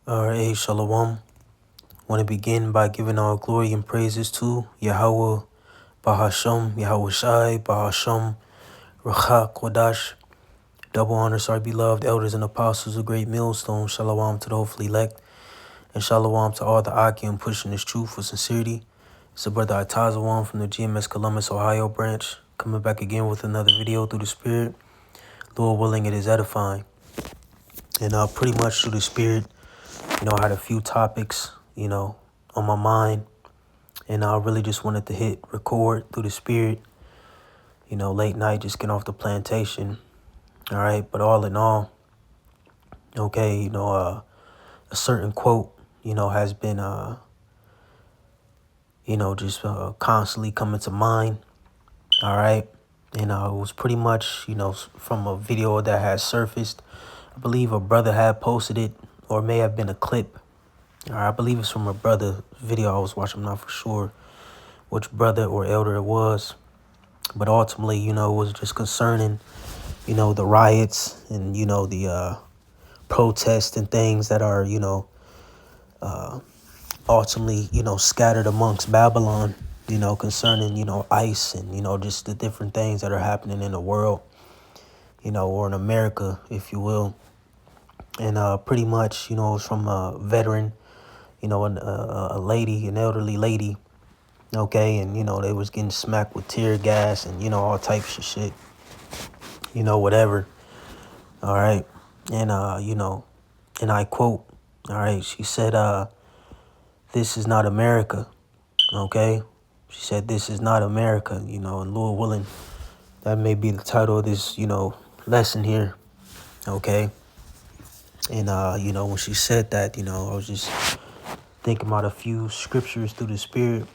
Hey, Shalom. Want to begin by giving all glory and praises to Yahweh, Bahasham, Yahweh Shai, Bahasham, Rachak, Kodash. Double honors to our beloved elders and apostles of Great Millstone. Shalom to the hopefully elect. And Shalom to all the Akim pushing this truth with sincerity. It's a brother Atazawan from the GMS Columbus, Ohio branch. Coming back again with another video through the Spirit. Lord willing, it is edifying. And pretty much through the Spirit, I had a few topics, on my mind. And I really just wanted to hit record through the Spirit, late night, just getting off the plantation. All right. But all in all, okay, a certain quote, has been, just constantly coming to mind. All right. And it was pretty much, from a video that had surfaced. I believe a brother had posted it, or it may have been a clip. All right, I believe it's from a brother video I was watching. I'm not for sure which brother or elder it was. But ultimately, it was just concerning, the riots and, the protests and things that are, ultimately, scattered amongst Babylon, concerning, ICE and, just the different things that are happening in the world, or in America, if you will. And pretty much, it was from a veteran, a lady, an elderly lady. Okay, and they was getting smacked with tear gas and all types of shit, whatever. All right, and and I quote, all right, she said, "This is not America." Okay, she said, "This is not America." And Lord willing, that may be the title of this lesson here. Okay, and when she said that, I was just thinking about a few scriptures through the Spirit.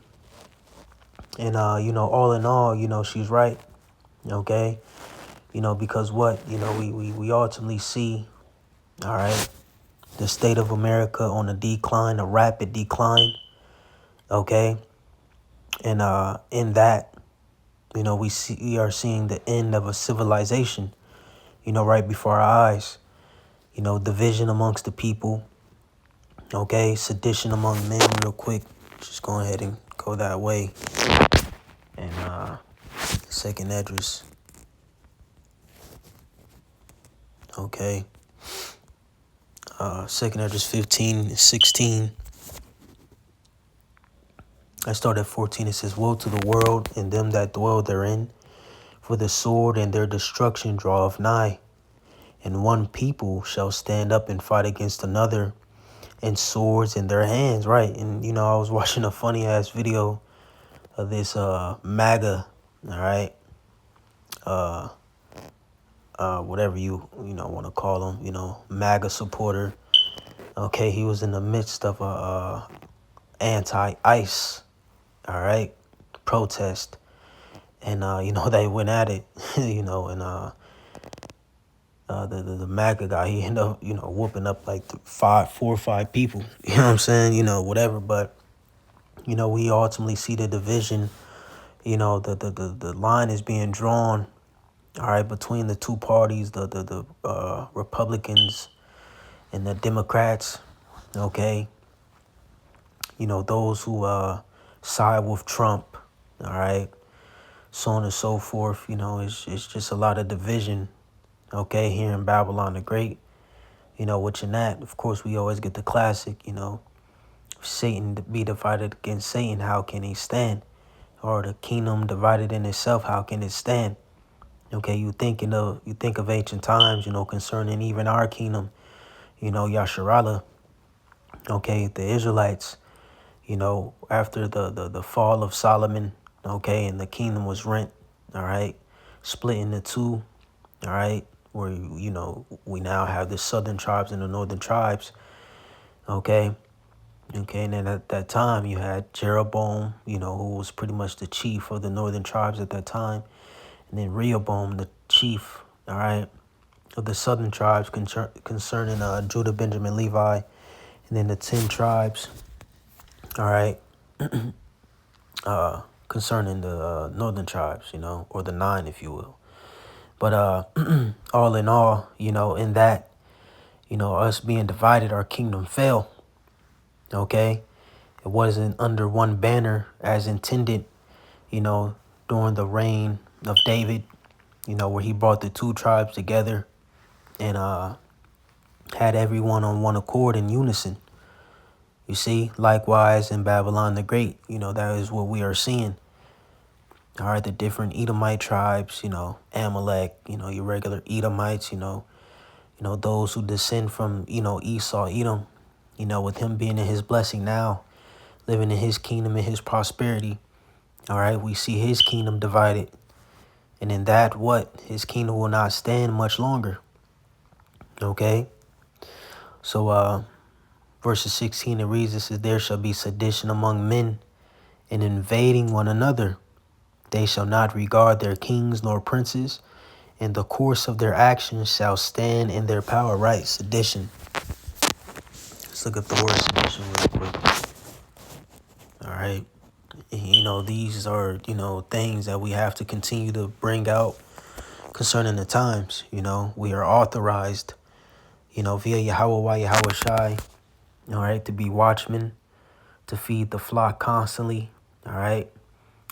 And, all in all, she's right. Okay. Because what, we ultimately see, all right, the state of America on a decline, a rapid decline. Okay. And in that, we are seeing the end of a civilization, right before our eyes. Division amongst the people. Okay. Sedition among men, real quick. Just go ahead and go that way. And second address. Okay. Second address 15 and 16. I start at 14. It says, "Woe to the world and them that dwell therein, for the sword and their destruction draweth nigh. And one people shall stand up and fight against another, and swords in their hands." Right. And, I was watching a funny ass video of this MAGA, all right, whatever you want to call him, MAGA supporter. Okay, he was in the midst of a anti-ICE, all right, protest. And, they went at it, and the MAGA guy, he ended up, whooping up like 4 or 5 people, you know what I'm saying, whatever. But, we ultimately see the division, the line is being drawn, all right, between the two parties, the Republicans and the Democrats, okay. Those who side with Trump, all right, so on and so forth. It's just a lot of division, okay, here in Babylon the Great. Which in that, of course, we always get the classic, if Satan be divided against Satan, how can he stand? Or the kingdom divided in itself, how can it stand? Okay, you think of ancient times, concerning even our kingdom, Yasharallah, okay, the Israelites, after the fall of Solomon, okay, and the kingdom was rent, all right, split into two, all right, where, we now have the southern tribes and the northern tribes, okay, and then at that time you had Jeroboam, who was pretty much the chief of the northern tribes at that time, and then Rehoboam, the chief, all right, of the southern tribes concerning Judah, Benjamin, Levi, and then the 10 tribes, all right, concerning the northern tribes, or the 9, if you will. But all in all, in that, us being divided, our kingdom fell. Okay. It wasn't under one banner as intended, during the reign of David, where he brought the two tribes together and had everyone on one accord in unison. You see, likewise in Babylon the Great, that is what we are seeing. All right, the different Edomite tribes, Amalek, your regular Edomites, those who descend from, Esau, Edom, with him being in his blessing now, living in his kingdom and his prosperity. All right, we see his kingdom divided. And in that, his kingdom will not stand much longer. Okay. So verses 16, it reads, it says, there shall be sedition among men and invading one another. They shall not regard their kings nor princes, and the course of their actions shall stand in their power. Right, sedition. Let's look at the word sedition real quick. All right. These are, things that we have to continue to bring out concerning the times. We are authorized, via Yahweh Shai, all right, to be watchmen, to feed the flock constantly, all right,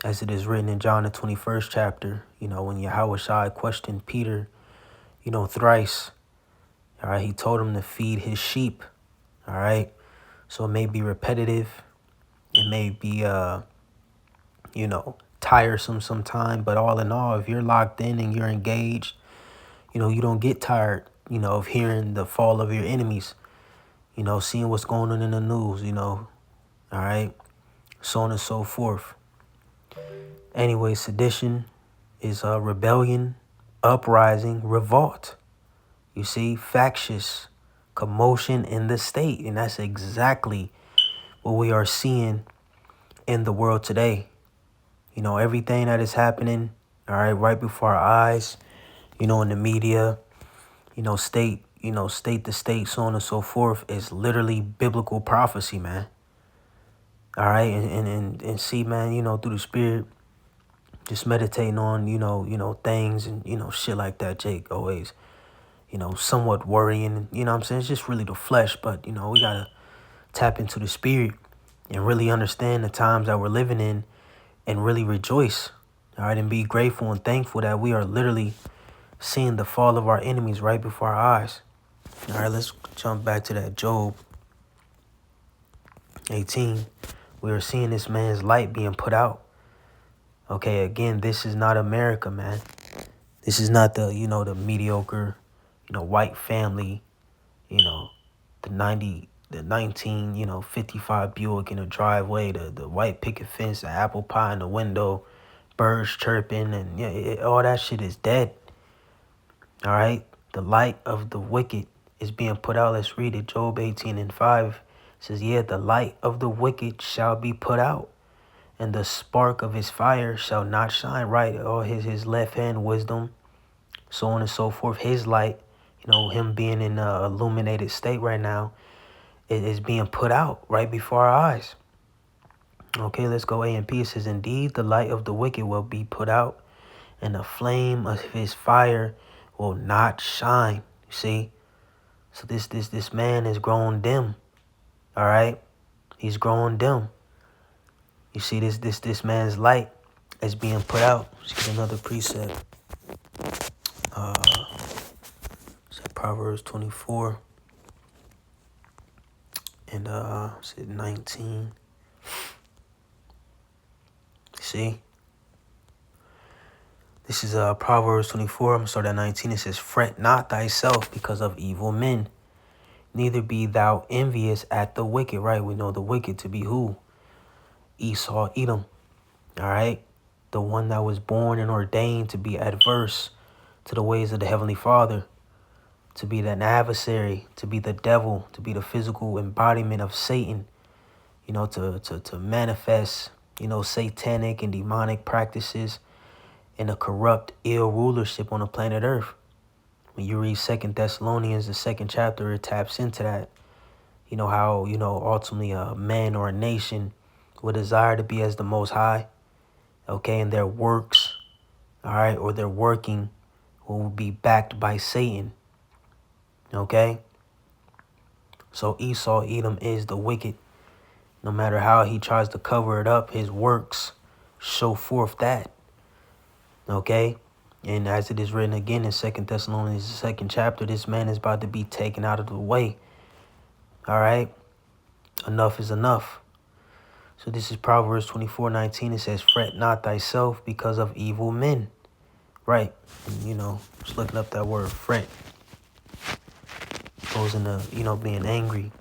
as it is written in John the 21st chapter, when Yahweh Shai questioned Peter, thrice, all right, he told him to feed his sheep, all right, so it may be repetitive, it may be, tiresome sometime, but all in all, if you're locked in and you're engaged, you don't get tired, of hearing the fall of your enemies, seeing what's going on in the news, all right, so on and so forth. Anyway, sedition is a rebellion, uprising, revolt. You see, factious commotion in the state. And that's exactly what we are seeing in the world today. Everything that is happening, all right before our eyes, in the media, state to state, so on and so forth, is literally biblical prophecy, man. All right. And see, man, through the spirit, just meditating on, things and, shit like that, Jake, always, somewhat worrying, what I'm saying? It's just really the flesh, but, we got to tap into the spirit and really understand the times that we're living in and really rejoice, all right, and be grateful and thankful that we are literally seeing the fall of our enemies right before our eyes. All right, let's jump back to that Job 18. We are seeing this man's light being put out. Okay, again, this is not America, man. This is not the, the mediocre, white family, the 1955 Buick in the driveway, the white picket fence, the apple pie in the window, birds chirping, and all that shit is dead. All right, the light of the wicked is being put out. Let's read it. Job 18:5 says, the light of the wicked shall be put out, and the spark of his fire shall not shine. Right, or his left hand wisdom, so on and so forth. His light, him being in a illuminated state right now, it is being put out right before our eyes. Okay, let's go A and P. It says, indeed, the light of the wicked will be put out, and the flame of his fire will not shine. You see? So this man is growing dim. All right? He's growing dim. You see this man's light is being put out. Let's get another precept. Proverbs 24 and 19. See? This is Proverbs 24. I'm going to start at 19. It says, fret not thyself because of evil men, neither be thou envious at the wicked. Right? We know the wicked to be who? Esau, Edom. All right? The one that was born and ordained to be adverse to the ways of the Heavenly Father, to be an adversary, to be the devil, to be the physical embodiment of Satan, to manifest, satanic and demonic practices and a corrupt, ill rulership on the planet Earth. When you read 2 Thessalonians, the 2nd chapter, it taps into that. How, ultimately a man or a nation would desire to be as the Most High, okay, and their works, all right, or their working will be backed by Satan, okay? So Esau, Edom, is the wicked. No matter how he tries to cover it up, his works show forth that. Okay? And as it is written again in 2 Thessalonians, the 2nd chapter, this man is about to be taken out of the way. All right? Enough is enough. So this is Proverbs 24:19. It says, fret not thyself because of evil men. Right. And, just looking up that word fret goes into, being angry.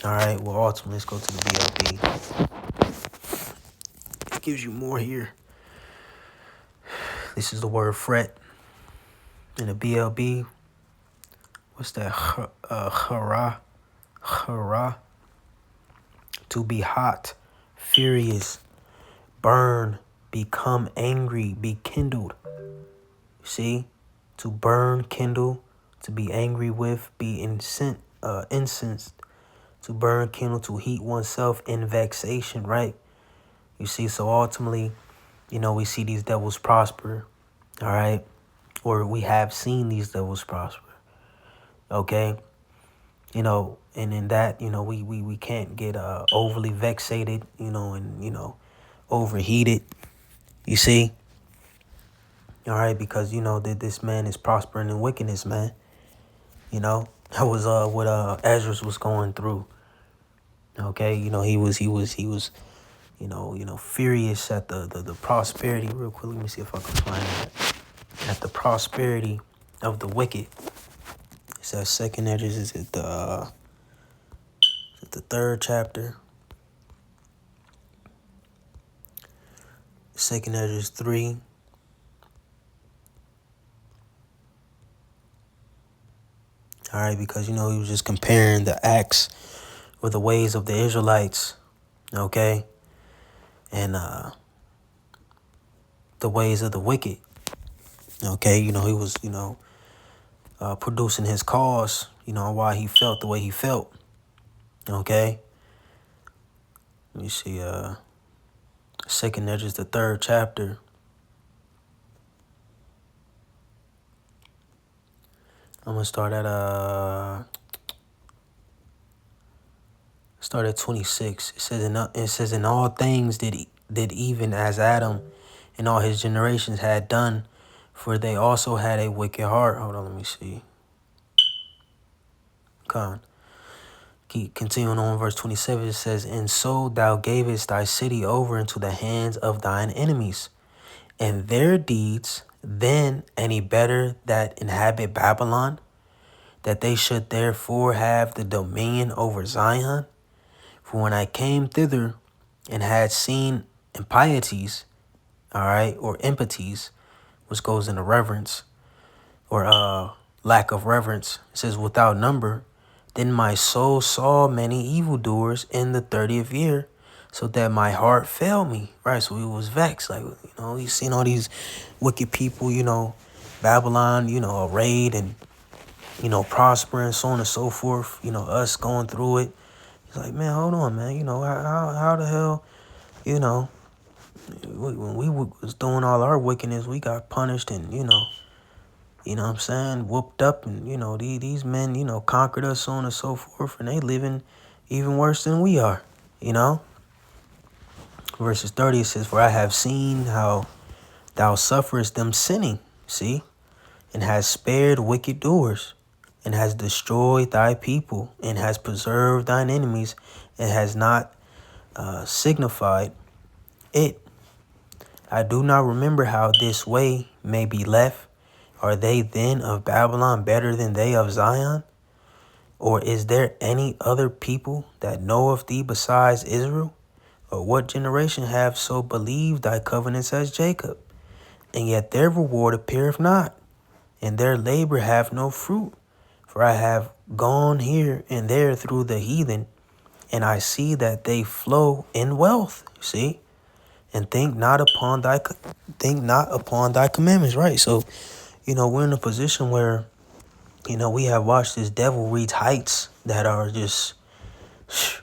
All right. Well, ultimately, let's go to the BLB. It gives you more here. This is the word fret. In the BLB, what's that? Hara. To be hot, furious, burn, become angry, be kindled. See? To burn, kindle, to be angry with, be incensed, to burn, kindle, to heat oneself in vexation, right? You see, so ultimately, we see these devils prosper, all right? Or we have seen these devils prosper, okay? And in that, we can't get overly vexated, and, overheated, you see? All right, because, that this man is prospering in wickedness, man. That was what Ezra was going through. Okay, he was furious at the prosperity. Real quick, let me see if I can find that. At the prosperity of the wicked. It says 2nd Ezra is it the 3rd chapter. 2nd Ezra 3. All right, because he was just comparing the acts or the ways of the Israelites, okay, and the ways of the wicked. Okay, he was producing his cause, why he felt the way he felt. Okay, let me see. 2nd Ezra is the 3rd chapter. I'm gonna start at 26. It says in all things did even as Adam and all his generations had done, for they also had a wicked heart. Hold on, let me see. Come on. Keep continuing on, verse 27. It says, and so thou gavest thy city over into the hands of thine enemies, and their deeds then any better that inhabit Babylon, that they should therefore have the dominion over Zion. For when I came thither and had seen impieties, all right, or impities, which goes into reverence, or lack of reverence, it says without number, then my soul saw many evildoers in the 30th year, so that my heart failed me. Right, so he was vexed. Like, he's seen all these wicked people, Babylon, arrayed and, prospering, so on and so forth, us going through it. He's like, man, hold on, man. How the hell, when we was doing all our wickedness, we got punished and, what I'm saying, whooped up, and, these men, conquered us, so on and so forth, and they living even worse than we are, Verses 30, it says, for I have seen how thou sufferest them sinning, see, and hast spared wicked doers, and has destroyed thy people, and has preserved thine enemies, and has not signified it. I do not remember how this way may be left. Are they then of Babylon better than they of Zion? Or is there any other people that know of thee besides Israel? Or what generation have so believed thy covenants as Jacob? And yet their reward appeareth not, and their labor have no fruit. For I have gone here and there through the heathen, and I see that they flow in wealth, see, and think not upon thy commandments. Right. So, we're in a position where, we have watched this devil reach heights that are just,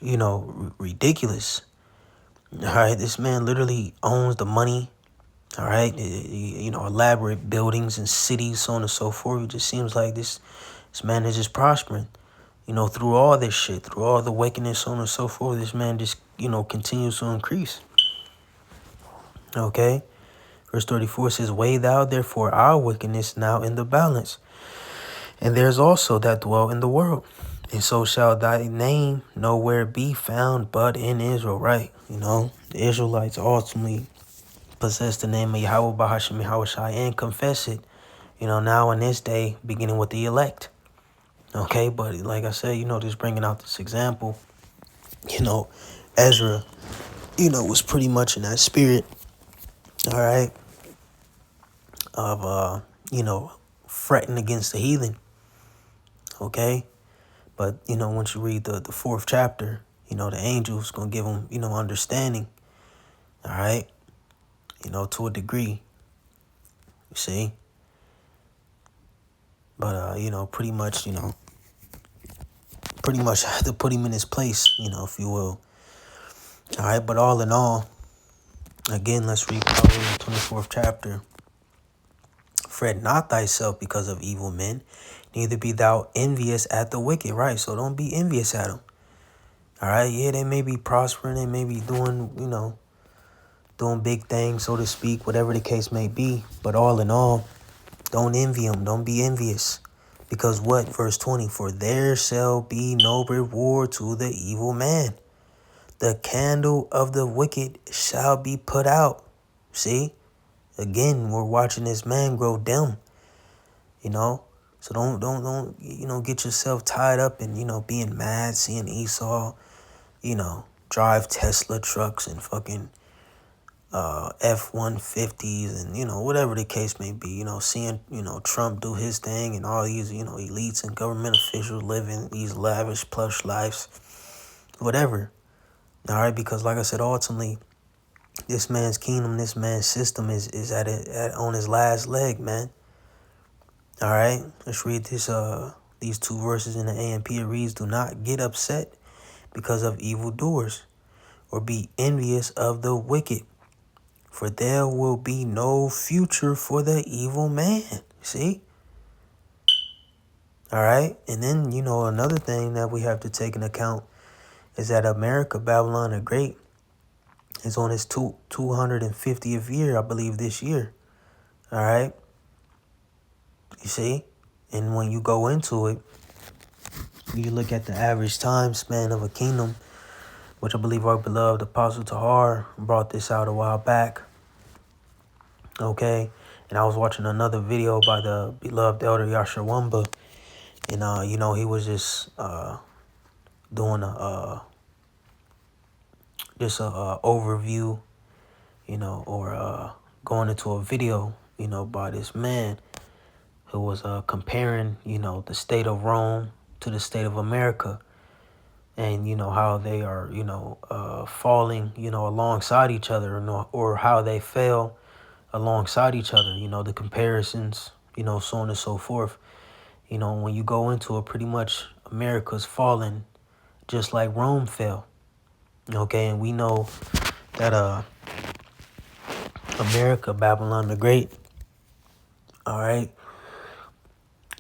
ridiculous. All right. This man literally owns the money. All right. Elaborate buildings and cities, so on and so forth. It just seems like this man is just prospering. through all this shit, through all the wickedness, so on and so forth, this man just, continues to increase. Okay? Verse 34 says, weigh thou therefore our wickedness now in the balance, and there's also that dwell in the world. And so shall thy name nowhere be found but in Israel, right? The Israelites ultimately possess the name of Yahweh Bahasham Yahushai and confess it, now in this day, beginning with the elect. Okay, but like I said, just bringing out this example, Ezra, was pretty much in that spirit, all right, of, fretting against the heathen, okay? But, once you read the fourth chapter, the angel's going to give them, understanding, all right, to a degree, you see? But, pretty much have to put him in his place, if you will. All right, but all in all, again, let's read Proverbs 24th chapter. Fret not thyself because of evil men, neither be thou envious at the wicked, right? So don't be envious at them. All right, yeah, they may be prospering, they may be doing, doing big things, so to speak, whatever the case may be. But all in all, don't envy them, don't be envious. Because what? Verse 20, for there shall be no reward to the evil man. The candle of the wicked shall be put out. See? Again, we're watching this man grow dim. So don't get yourself tied up in, being mad, seeing Esau, drive Tesla trucks and fucking F-150s and, whatever the case may be, seeing, Trump do his thing and all these, elites and government officials living these lavish, plush lives, whatever. All right, because like I said, ultimately, this man's kingdom, this man's system is on his last leg, man. All right, let's read these two verses in the AMP. It reads, do not get upset because of evildoers, or be envious of the wicked, for there will be no future for the evil man. See? All right, and then, another thing that we have to take into account is that America, Babylon the Great, is on its 250th year, I believe, this year. All right? You see? And when you go into it, you look at the average time span of a kingdom, which I believe our beloved Apostle Tahar brought this out a while back. Okay? And I was watching another video by the beloved Elder Yashar Wamba. And, he was just doing a overview, or going into a video, by this man who was comparing, the state of Rome to the state of America, and how they are, falling, alongside each other, or how they fell alongside each other. The comparisons, so on and so forth. When you go into it, pretty much America's falling just like Rome fell. Okay, and we know that America, Babylon the Great, all right,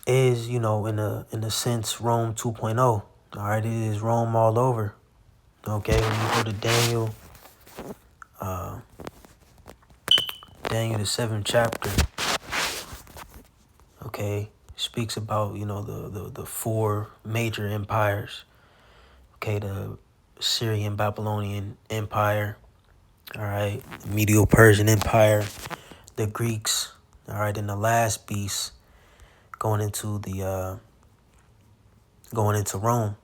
is, in a sense, Rome 2.0. All right, it is Rome all over. Okay, when you go to Daniel, the 7th chapter, okay, speaks about, the four major empires. Okay, the Syrian Babylonian Empire, all right, the Medo-Persian Empire, the Greeks, all right, and the last beast going into Rome.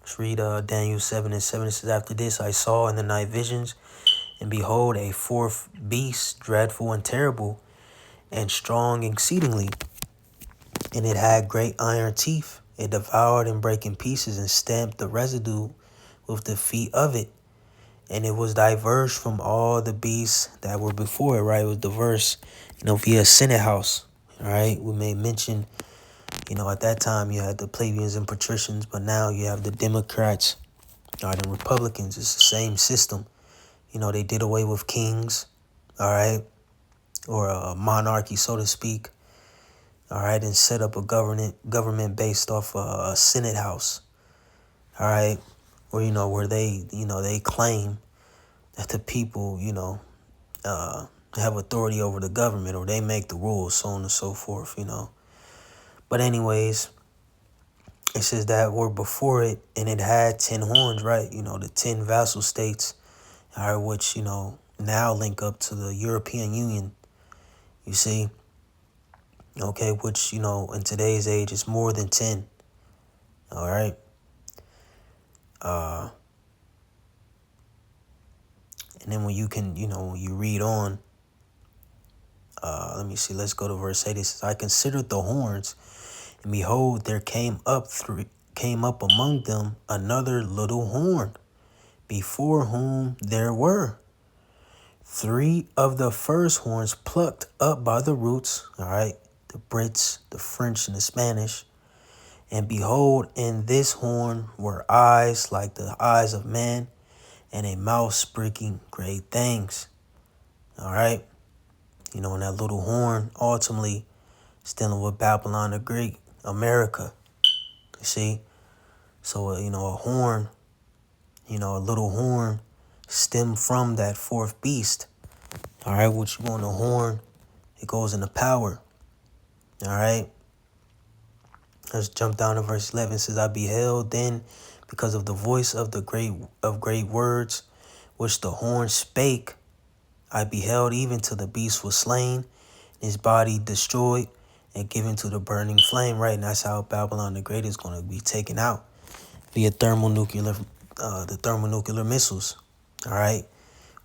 Let's read Daniel 7:7. It says, after this I saw in the night visions, and behold, a fourth beast, dreadful and terrible, and strong exceedingly. And it had great iron teeth. It devoured and brake in pieces, and stamped the residue with the feet of it. And it was diverse from all the beasts that were before it, right? It was diverse, via Senate House, all right? We may mention, at that time you had the plebeians and patricians, but now you have the Democrats, all right, and Republicans. It's the same system. They did away with kings, all right, or a monarchy, so to speak. all right, and set up a government based off a Senate House, all right, where, where they, they claim that the people, have authority over the government, or they make the rules, so on and so forth. But anyways, it says that were before it, and it had 10 horns, right? The 10 vassal states, all right, which, now link up to the European Union, you see? Okay, which, in today's age is more than 10, all right? And then when you read on, let me see, let's go to verse 8. It says, I considered the horns, and behold, there came up among them another little horn, before whom there were 3 of the first horns plucked up by the roots, all right, the Brits, the French, and the Spanish. And behold, in this horn were eyes like the eyes of man, and a mouth speaking great things. All right. And that little horn ultimately is dealing with Babylon the Great, America. You see? So, a horn, a little horn stemmed from that fourth beast. All right. Which you want a horn, it goes into power. All right. Let's jump down to verse 11. It says, I beheld then, because of the voice of great words, which the horn spake, I beheld even till the beast was slain, his body destroyed, and given to the burning flame. Right, and that's how Babylon the Great is going to be taken out via the thermonuclear missiles. All right,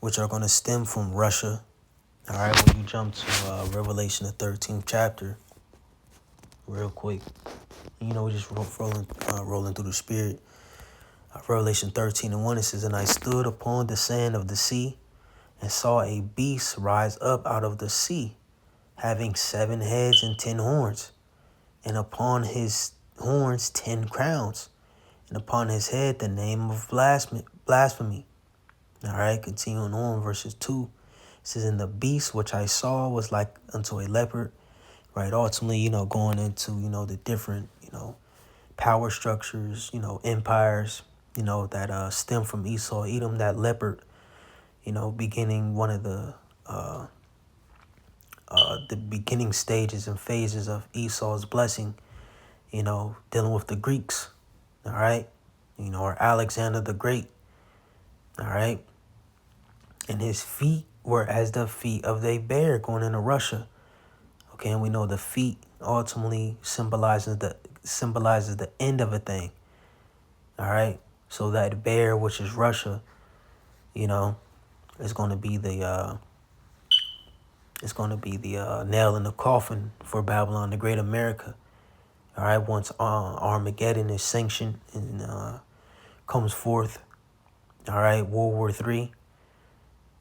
which are going to stem from Russia. All right, when you jump to Revelation the 13th chapter, real quick. We just rolling through the spirit. Revelation 13:1, it says, and I stood upon the sand of the sea, and saw a beast rise up out of the sea, having 7 heads and 10 horns, and upon his horns 10 crowns, and upon his head the name of blasphemy. All right, continuing on, verses 2, it says, and the beast which I saw was like unto a leopard. Right, ultimately, going into, the different, power structures, empires, that stem from Esau, Edom, that leopard, beginning one of the beginning stages and phases of Esau's blessing, dealing with the Greeks, all right, or Alexander the Great, all right, and his feet were as the feet of a bear going into Russia. Okay, and we know the feet ultimately symbolizes the end of a thing. All right, so that bear, which is Russia, is going to be the nail in the coffin for Babylon the Great, America. All right, once Armageddon is sanctioned and comes forth. All right, World War III.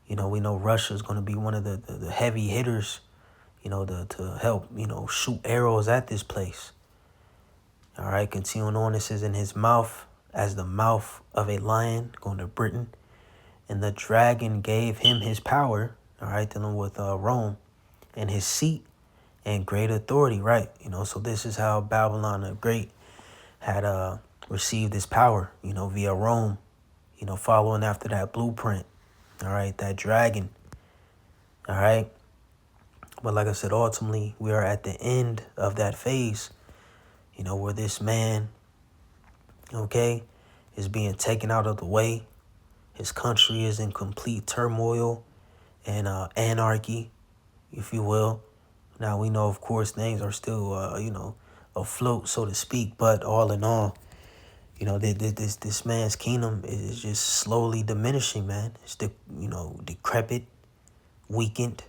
We know Russia is going to be one of the heavy hitters. To help, shoot arrows at this place. All right, continuing on, it says, in his mouth as the mouth of a lion, going to Britain, and the dragon gave him his power, all right, dealing with Rome, and his seat and great authority, right? So this is how Babylon the Great had received his power, via Rome, following after that blueprint, all right, that dragon, all right. But like I said, ultimately, we are at the end of that phase, where this man, okay, is being taken out of the way. His country is in complete turmoil and anarchy, if you will. Now, we know, of course, things are still, afloat, so to speak. But all in all, this man's kingdom is just slowly diminishing, man. It's, decrepit, weakened.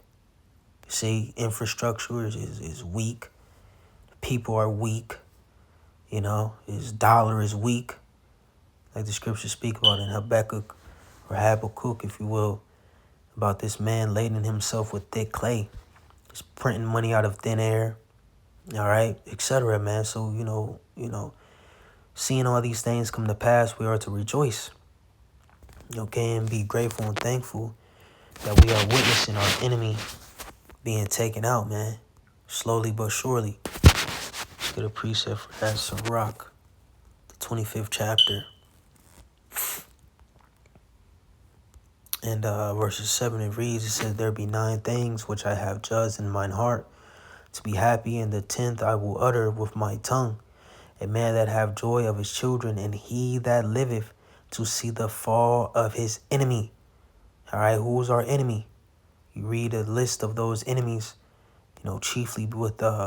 See, infrastructure is weak. People are weak. His dollar is weak. Like the scriptures speak about in Habakkuk, if you will, about this man lading himself with thick clay. He's printing money out of thin air. All right, etc., man. So, seeing all these things come to pass, we are to rejoice. Okay, and be grateful and thankful that we are witnessing our enemy being taken out, man, slowly but surely. get a precept for that. Sirach, the 25th chapter. And verses 7, it reads, it says, there be 9 things which I have judged in mine heart, to be happy, and the 10th I will utter with my tongue. A man that have joy of his children, and he that liveth to see the fall of his enemy. All right, who's our enemy? You read a list of those enemies, chiefly with